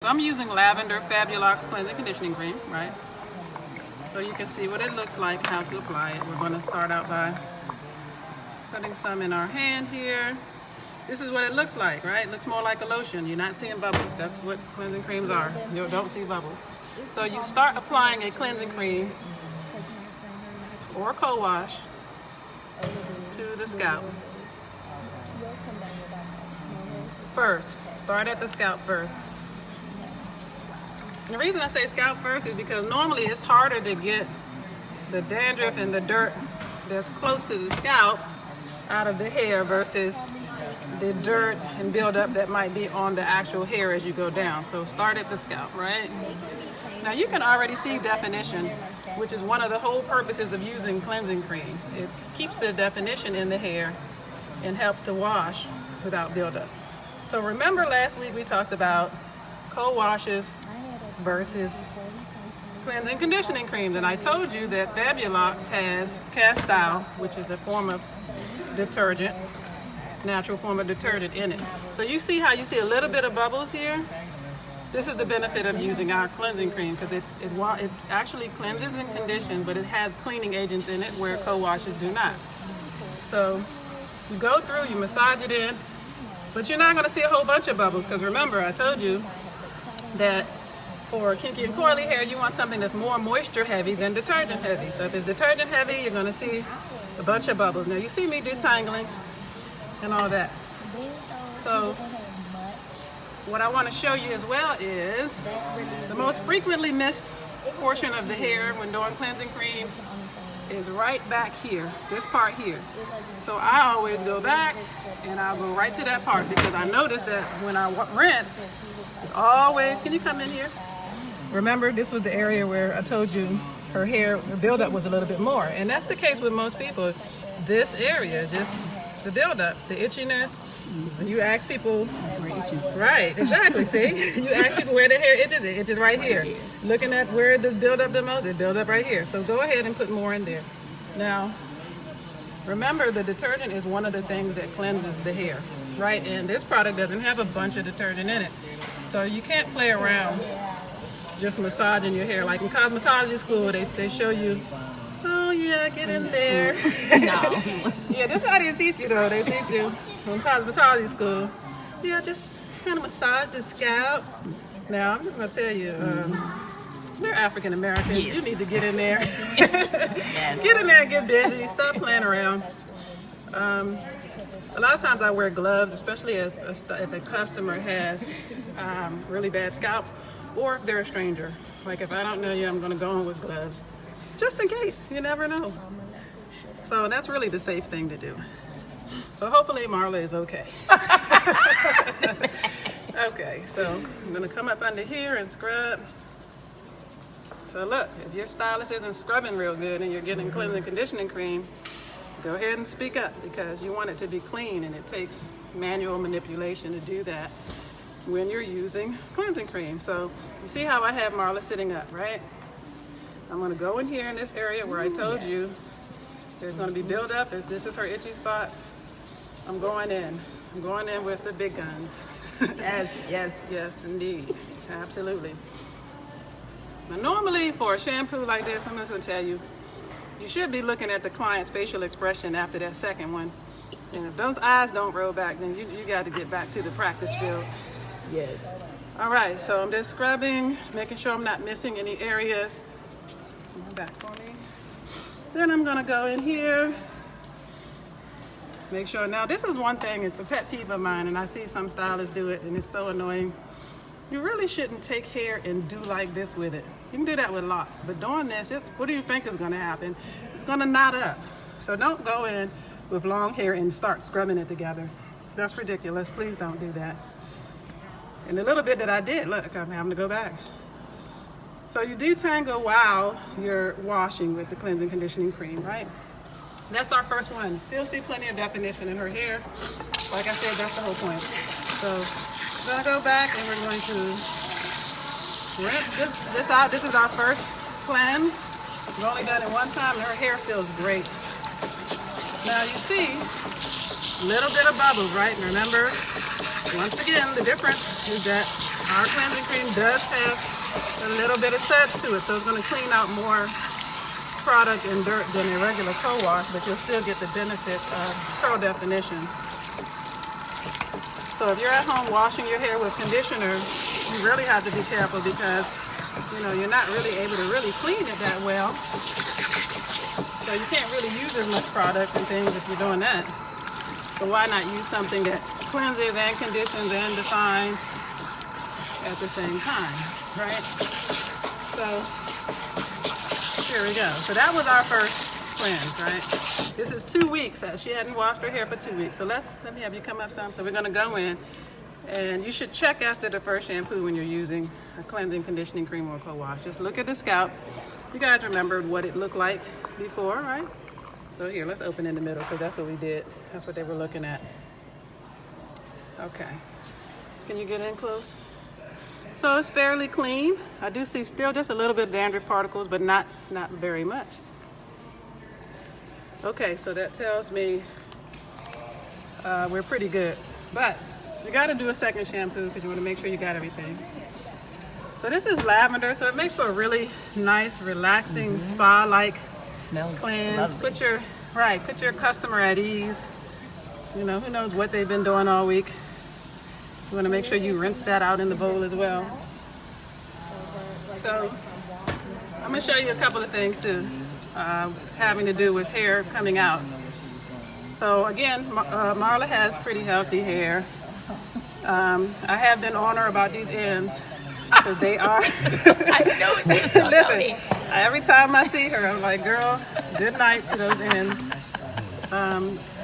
So I'm using Lavender Fabulocs Cleansing Conditioning Cream, right? So you can see what it looks like, how to apply it. We're going to start out by putting some in our hand here. This is what it looks like, right? It looks more like a lotion. You're not seeing bubbles. That's what cleansing creams are. You don't see bubbles. So you start applying a cleansing cream or a co-wash to the scalp. First, start at the scalp first. And the reason I say scalp first is because normally it's harder to get the dandruff and the dirt that's close to the scalp out of the hair versus the dirt and buildup that might be on the actual hair as you go down. So start at the scalp, right? Now you can already see definition, which is one of the whole purposes of using cleansing cream. It keeps the definition in the hair and helps to wash without buildup. So remember last week we talked about co-washes versus cleansing conditioning creams, and I told you that Fabulocs has castile, which is a form of detergent, natural form of detergent in it. So you see how you see a little bit of bubbles here? This is the benefit of using our cleansing cream, because it actually cleanses and conditions, but it has cleaning agents in it where co-washes do not. So you go through, you massage it in, but you're not going to see a whole bunch of bubbles, because remember I told you that for kinky and coily hair, you want something that's more moisture heavy than detergent heavy. So if it's detergent heavy, you're going to see a bunch of bubbles. Now you see me detangling and all that. So what I want to show you as well is the most frequently missed portion of the hair when doing cleansing creams is right back here, this part here. So I always go back and I'll go right to that part, because I noticed that when I rinse, it's always, can you come in here? Remember, this was the area where I told you her hair, her buildup was a little bit more. And that's the case with most people. This area, just the buildup, the itchiness. When you ask people, that's where it itches. Right, exactly, see? You ask people where the hair itches, it itches right here. Looking at where it does build up the most, it builds up right here. So go ahead and put more in there. Now, remember the detergent is one of the things that cleanses the hair, right? And this product doesn't have a bunch of detergent in it. So you can't play around just massaging your hair. Like in cosmetology school, they show you, oh yeah, get in there. No. Yeah, this is how they teach you though. They teach you in cosmetology school, yeah, just kind of massage the scalp. Now, I'm just going to tell you, they're African Americans. Yes. You need to get in there. Yes. Get in there and get busy. Stop playing around. A lot of times I wear gloves, especially if a customer has really bad scalp, or if they're a stranger. Like if I don't know you, I'm going to go in with gloves, just in case. You never know. So that's really the safe thing to do. So hopefully Marla is okay. Okay, so I'm going to come up under here and scrub. So look, if your stylist isn't scrubbing real good and you're getting cleansing conditioning cream, go ahead and speak up, because you want it to be clean, and it takes manual manipulation to do that when you're using cleansing cream. So you see how I have Marla sitting up, right? I'm going to go in here in this area where I told you there's going to be buildup. If this is her itchy spot, I'm going in. I'm going in with the big guns. Yes, yes. Yes, indeed. Absolutely. Now, normally for a shampoo like this, I'm just going to tell you, you should be looking at the client's facial expression after that second one. And if those eyes don't roll back, then you got to get back to the practice field. Yes. All right, so I'm just scrubbing, making sure I'm not missing any areas. Come back for me. Then I'm going to go in here. Make sure. Now, this is one thing, it's a pet peeve of mine, and I see some stylists do it, and it's so annoying. You really shouldn't take hair and do like this with it. You can do that with locks, but doing this, just what do you think is going to happen? It's going to knot up. So don't go in with long hair and start scrubbing it together. That's ridiculous. Please don't do that. And the little bit that I did, look, I'm having to go back. So you detangle while you're washing with the cleansing conditioning cream, right? That's our first one. Still see plenty of definition in her hair. Like I said, that's the whole point. So we're gonna go back and we're going to rinse this out. This is our first cleanse. We've only done it one time and her hair feels great. Now you see a little bit of bubbles, right? Remember, once again, the difference is that Our cleansing cream does have a little bit of suds to it, so it's going to clean out more product and dirt than a regular co-wash, but you'll still get the benefits of curl definition. So if you're at home washing your hair with conditioner, you really have to be careful because, you know, you're not really able to really clean it that well. So you can't really use as much product and things if you're doing that. So why not use something that cleanses and conditions and defines at the same time, right? So here we go. So that was our first cleanse, right? This is 2 weeks. She hadn't washed her hair for 2 weeks. So let me have you come up some. So we're gonna go in, and you should check after the first shampoo when you're using a cleansing, conditioning cream or co-wash. Just look at the scalp. You guys remembered what it looked like before, right? So here, let's open in the middle because that's what we did. That's what they were looking at. Okay. Can you get in close? So it's fairly clean. I do see still just a little bit of dandruff particles, but not very much. Okay, so that tells me we're pretty good. But you got to do a second shampoo because you want to make sure you got everything. So this is lavender, so it makes for a really nice, relaxing, spa-like cleanse. Put your customer at ease. You know, who knows what they've been doing all week. You want to make sure you rinse that out in the bowl as well. So I'm going to show you a couple of things too, having to do with hair coming out. So again, Marla has pretty healthy hair. I have been on her about these ends because they are. I know she's so Listen, every time I see her, I'm like, girl, good night to those ends.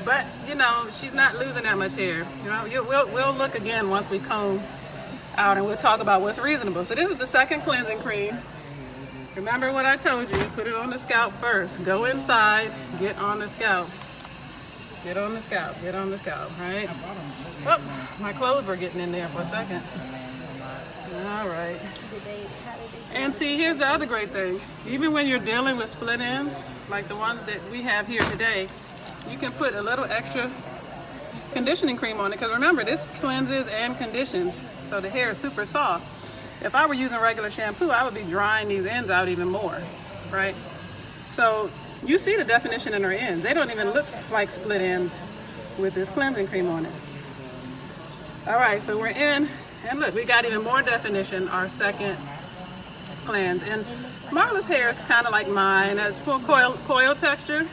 But you know, she's not losing that much hair. You know, we'll look again once we comb out, and we'll talk about what's reasonable. So this is the second cleansing cream. Remember what I told you? Put it on the scalp first. Go inside, get on the scalp. Get on the scalp. Get on the scalp. Right? Oh, my clothes were getting in there for a second. All right. And see, here's the other great thing. Even when you're dealing with split ends, like the ones that we have here today, you can put a little extra conditioning cream on it, because remember, this cleanses and conditions, so the hair is super soft. If I were using regular shampoo, I would be drying these ends out even more, right? So you see the definition in her ends. They don't even look like split ends with this cleansing cream on it. All right, so we're in, and look, we got even more definition, our second cleanse. And Marla's hair is kind of like mine. It's full coil texture.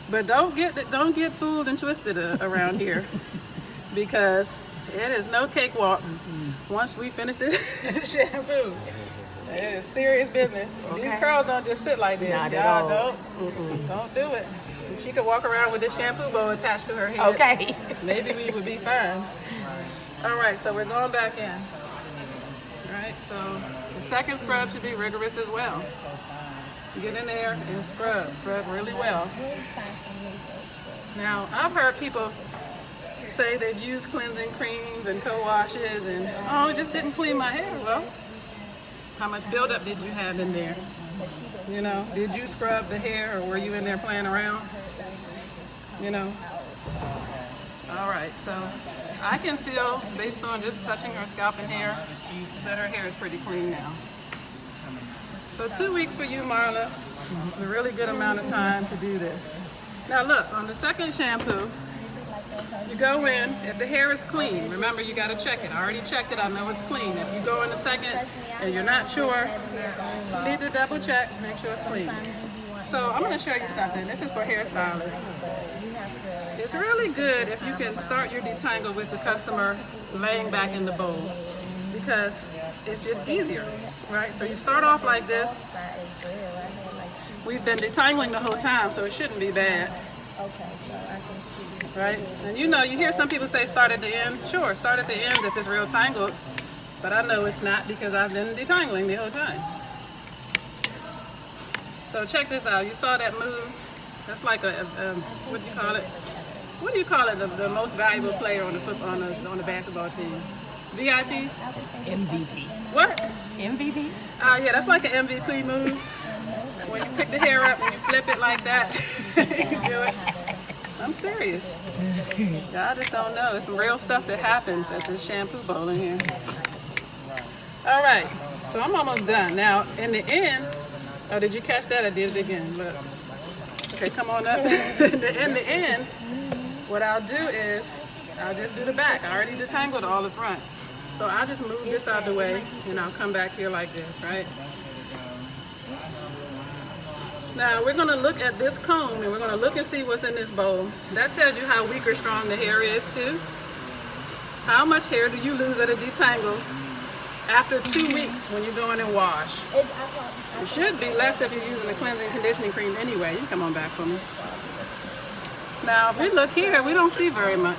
But don't get fooled and twisted around here, because it is no cakewalk once we finish this shampoo. It is serious business. Okay. These curls don't just sit like this. Not at all. Don't do it. She could walk around with this shampoo bowl attached to her head. Okay. Maybe we would be fine. All right, so we're going back in. All right, so the second scrub should be rigorous as well. Get in there and scrub really well. Now, I've heard people say they've used cleansing creams and co-washes and, oh, it just didn't clean my hair. Well, how much buildup did you have in there? You know, did you scrub the hair, or were you in there playing around? You know? All right, so I can feel, based on just touching her scalp and hair, that her hair is pretty clean now. So 2 weeks for you, Marla. A really good amount of time to do this. Now look, on the second shampoo, you go in, if the hair is clean, remember you gotta check it. I already checked it, I know it's clean. If you go in the second and you're not sure, you need to double check, make sure it's clean. So I'm gonna show you something. This is for hairstylists. It's really good if you can start your detangle with the customer laying back in the bowl, because it's just easier, right? So you start off like this. We've been detangling the whole time, so it shouldn't be bad. Right? And you know, you hear some people say start at the ends. Sure, start at the ends if it's real tangled, but I know it's not because I've been detangling the whole time. So check this out. You saw that move? That's like a what do you call it? What do you call it? The most valuable player on the basketball team? VIP? MVP. What? MVP? Yeah, that's like an MVP move. When you pick the hair up and you flip it like that, you do it. I'm serious. Y'all just don't know. There's some real stuff that happens at this shampoo bowl in here. All right, so I'm almost done. Now, in the end, oh, did you catch that? I did it again. Look. Okay, come on up. In the end, what I'll do is I'll just do the back. I already detangled all the front. So I'll just move this out of the way and I'll come back here like this, right? Now we're gonna look at this comb and we're gonna look and see what's in this bowl. That tells you how weak or strong the hair is too. How much hair do you lose at a detangle after 2 weeks when you go in and wash? It should be less if you're using a cleansing conditioning cream anyway. You can come on back for me. Now if we look here, we don't see very much.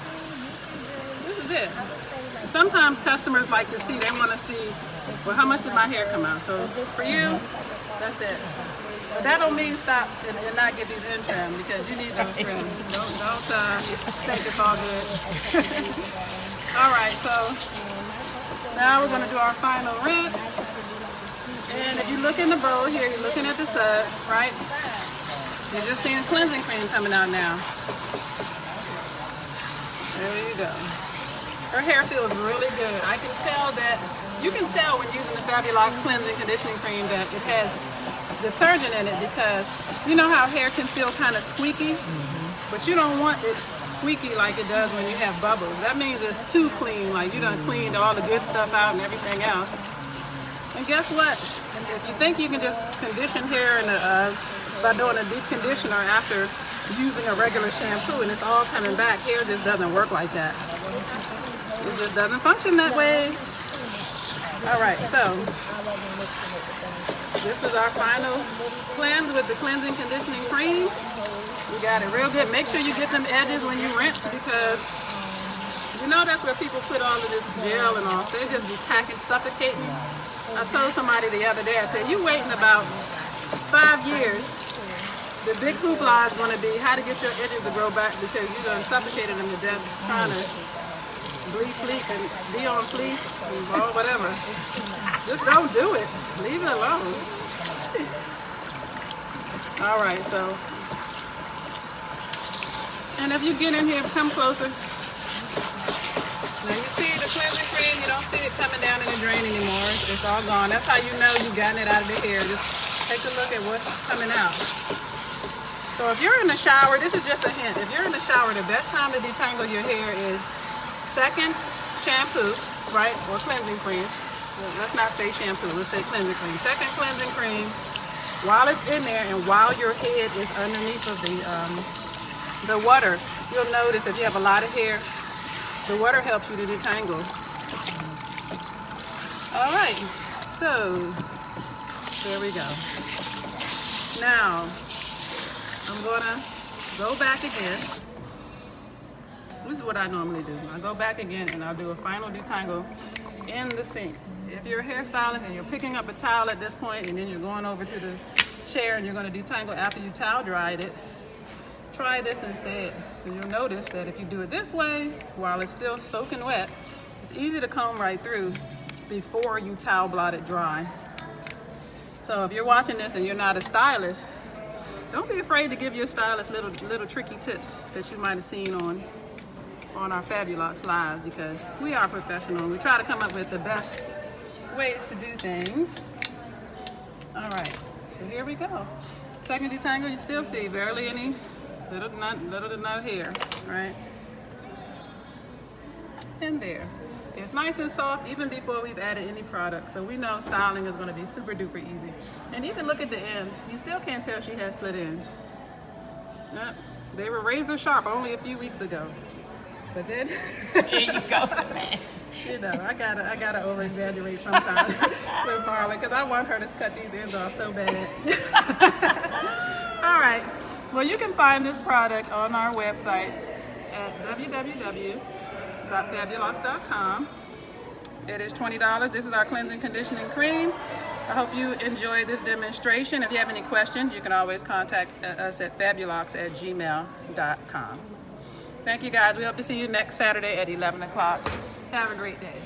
This is it. Sometimes customers like to see, they want to see, well, how much did my hair come out? So for you, that's it. But that don't mean stop and not get these in trim because you need those trim. Don't think it's all good. All right, so now we're going to do our final rinse. And if you look in the bowl here, you're looking at the side, right? You're just seeing cleansing cream coming out now. There you go. Her hair feels really good. I can tell that, you can tell when using the Fabulocs cleansing conditioning cream that it has detergent in it because you know how hair can feel kind of squeaky, but you don't want it squeaky like it does when you have bubbles. That means it's too clean, like you done cleaned all the good stuff out and everything else. And guess what? If you think you can just condition hair by doing a deep conditioner after using a regular shampoo and it's all coming back, hair just doesn't work like that. It just doesn't function that way. All right, so this was our final cleanse with the cleansing conditioning cream. We got it real good. Make sure you get them edges when you rinse because you know that's where people put all of this gel and all. They just be packing, suffocating. I told somebody the other day, I said, you waiting about 5 years. The big hoopla is going to be how to get your edges to grow back because you done suffocated them to death trying to bleach fleece and be on fleece or whatever. Just don't do it. Leave it alone. All right, so. And if you get in here, come closer. Now you see the cleansing cream, you don't see it coming down in the drain anymore. It's all gone. That's how you know you've gotten it out of the hair. Just take a look at what's coming out. So if you're in the shower, this is just a hint. If you're in the shower, the best time to detangle your hair is second shampoo, right, or cleansing cream. Well, let's not say shampoo, let's say cleansing cream. Second cleansing cream, while it's in there and while your head is underneath of the water, you'll notice if you have a lot of hair, the water helps you to detangle. All right, so there we go. Now, I'm gonna go back again. This is what I normally do. I go back again and I'll do a final detangle in the sink. If you're a hairstylist and you're picking up a towel at this point and then you're going over to the chair and you're going to detangle after you towel dried it, try this instead. And you'll notice that if you do it this way, while it's still soaking wet, it's easy to comb right through before you towel blot it dry. So if you're watching this and you're not a stylist, don't be afraid to give your stylist little tricky tips that you might have seen on our Fabulocs Live because we are professional. We try to come up with the best ways to do things. All right, so here we go. Second detangle, you still see barely any, little to no hair, right? And there. It's nice and soft even before we've added any product. So we know styling is gonna be super duper easy. And even look at the ends. You still can't tell she has split ends. Yep. They were razor sharp only a few weeks ago. But then, There you go, man. you know, I gotta over exaggerate sometimes with Marla because I want her to cut these ends off so bad. All right, well you can find this product on our website at www.fabulocs.com. It is $20. This is our cleansing conditioning cream. I hope you enjoyed this demonstration. If you have any questions, you can always contact us at fabulocs@gmail.com. Thank you guys. We hope to see you next Saturday at 11 o'clock. Have a great day.